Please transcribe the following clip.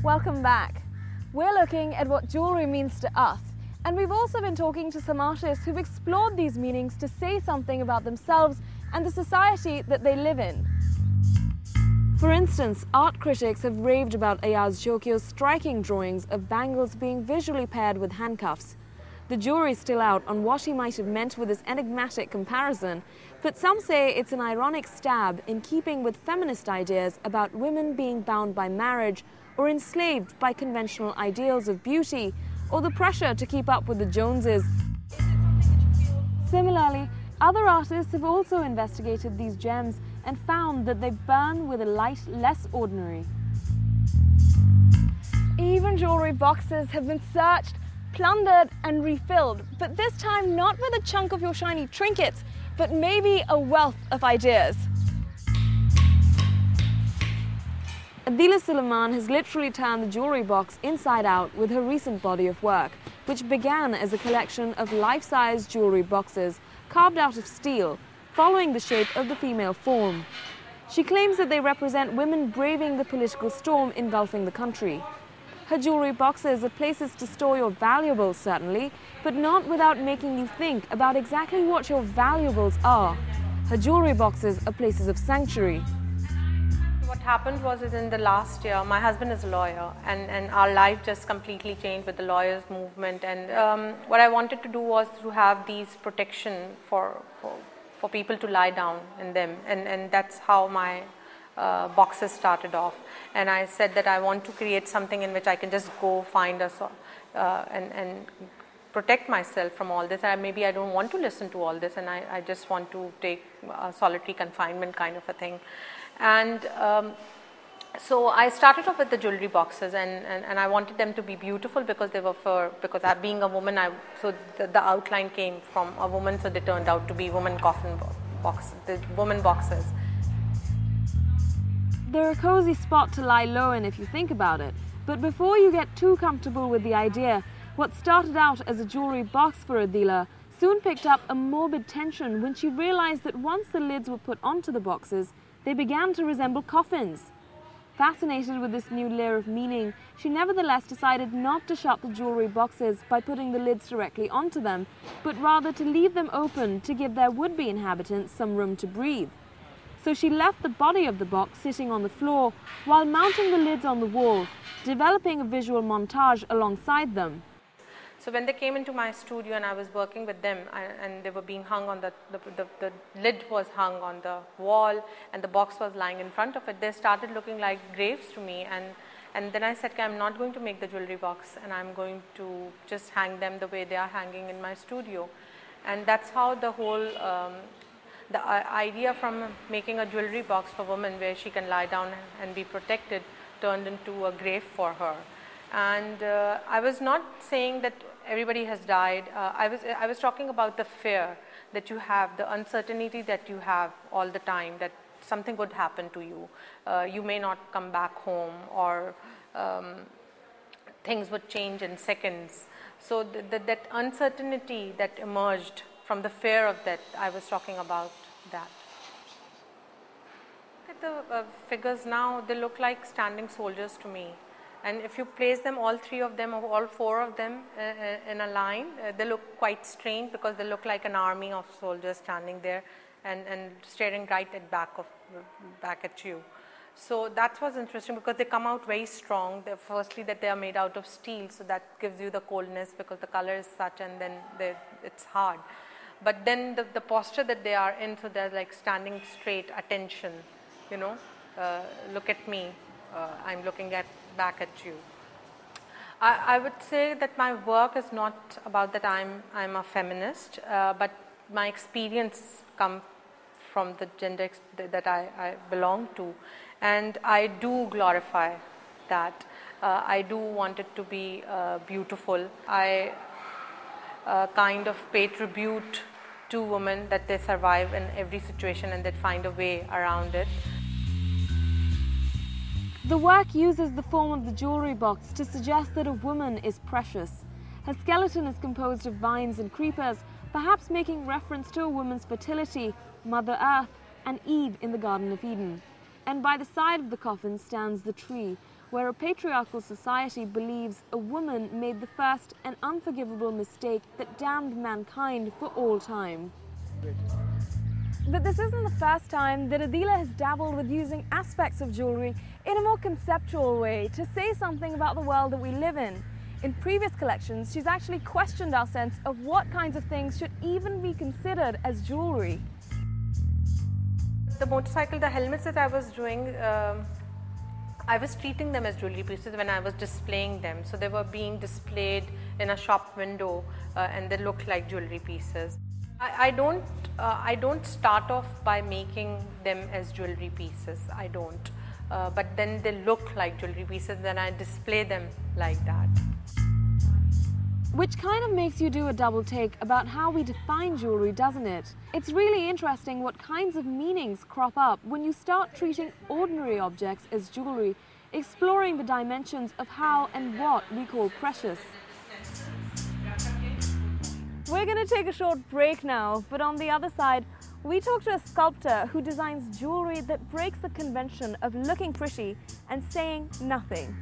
Welcome back. We're looking at what jewellery means to us, and we've also been talking to some artists who've explored these meanings to say something about themselves and the society that they live in. For instance, art critics have raved about Ayaz Jokio's striking drawings of bangles being visually paired with handcuffs. The jury's still out on what he might have meant with this enigmatic comparison, but some say it's an ironic stab in keeping with feminist ideas about women being bound by marriage or enslaved by conventional ideals of beauty, or the pressure to keep up with the Joneses. Similarly, other artists have also investigated these gems and found that they burn with a light less ordinary. Even jewellery boxes have been searched, plundered and refilled, but this time not with a chunk of your shiny trinkets, but maybe a wealth of ideas. Adila Suleiman has literally turned the jewellery box inside out with her recent body of work, which began as a collection of life-size jewellery boxes carved out of steel, following the shape of the female form. She claims that they represent women braving the political storm engulfing the country. Her jewellery boxes are places to store your valuables, certainly, but not without making you think about exactly what your valuables are. Her jewellery boxes are places of sanctuary. What happened was that in the last year, my husband is a lawyer, and our life just completely changed with the lawyers movement. And what I wanted to do was to have these protection for people to lie down in them, and that's how my boxes started off. And I said that I want to create something in which I can just go find and protect myself from all this. Maybe I don't want to listen to all this, and I just want to take a solitary confinement kind of a thing. And so I started off with the jewelry boxes, and I wanted them to be beautiful because they were because being a woman, so the outline came from a woman, so they turned out to be woman coffin boxes, the woman boxes. They're a cozy spot to lie low in if you think about it, but before you get too comfortable with the idea, what started out as a jewelry box for Adila soon picked up a morbid tension when she realized that once the lids were put onto the boxes, they began to resemble coffins. Fascinated with this new layer of meaning, she nevertheless decided not to shut the jewellery boxes by putting the lids directly onto them, but rather to leave them open to give their would-be inhabitants some room to breathe. So she left the body of the box sitting on the floor while mounting the lids on the wall, developing a visual montage alongside them. So when they came into my studio and I was working with them, and they were being hung on the lid was hung on the wall and the box was lying in front of it, they started looking like graves to me. And then I said, okay, I'm not going to make the jewelry box, and I'm going to just hang them the way they are hanging in my studio. And that's how the whole the idea from making a jewelry box for women where she can lie down and be protected turned into a grave for her. And I was not saying that everybody has died. I was talking about the fear that you have, the uncertainty that you have all the time, that something would happen to you. You may not come back home, or things would change in seconds. So that uncertainty that emerged from the fear of that, I was talking about that. Look at the figures now, they look like standing soldiers to me. And if you place them, all three of them, or all four of them in a line, they look quite strange because they look like an army of soldiers standing there and staring right back at you. So that was interesting because they come out very strong. Firstly, that they are made out of steel, so that gives you the coldness because the color is such, and then it's hard. But then the posture that they are in, so they're like standing straight, attention, you know, look at me, I'm looking back at you. I would say that my work is not about that I'm a feminist, but my experience comes from the gender that I belong to, and I do glorify that. I do want it to be beautiful. I kind of pay tribute to women, that they survive in every situation and they find a way around it. The work uses the form of the jewellery box to suggest that a woman is precious. Her skeleton is composed of vines and creepers, perhaps making reference to a woman's fertility, Mother Earth, and Eve in the Garden of Eden. And by the side of the coffin stands the tree, where a patriarchal society believes a woman made the first and unforgivable mistake that damned mankind for all time. But this isn't the first time that Adila has dabbled with using aspects of jewellery in a more conceptual way to say something about the world that we live in. In previous collections, she's actually questioned our sense of what kinds of things should even be considered as jewellery. The motorcycle, the helmets that I was doing, I was treating them as jewelry pieces when I was displaying them. So they were being displayed in a shop window and they looked like jewelry pieces. I don't start off by making them as jewelry pieces, I don't. But then they look like jewelry pieces, then I display them like that. Which kind of makes you do a double take about how we define jewellery, doesn't it? It's really interesting what kinds of meanings crop up when you start treating ordinary objects as jewellery, exploring the dimensions of how and what we call precious. We're going to take a short break now, but on the other side, we talk to a sculptor who designs jewellery that breaks the convention of looking pretty and saying nothing.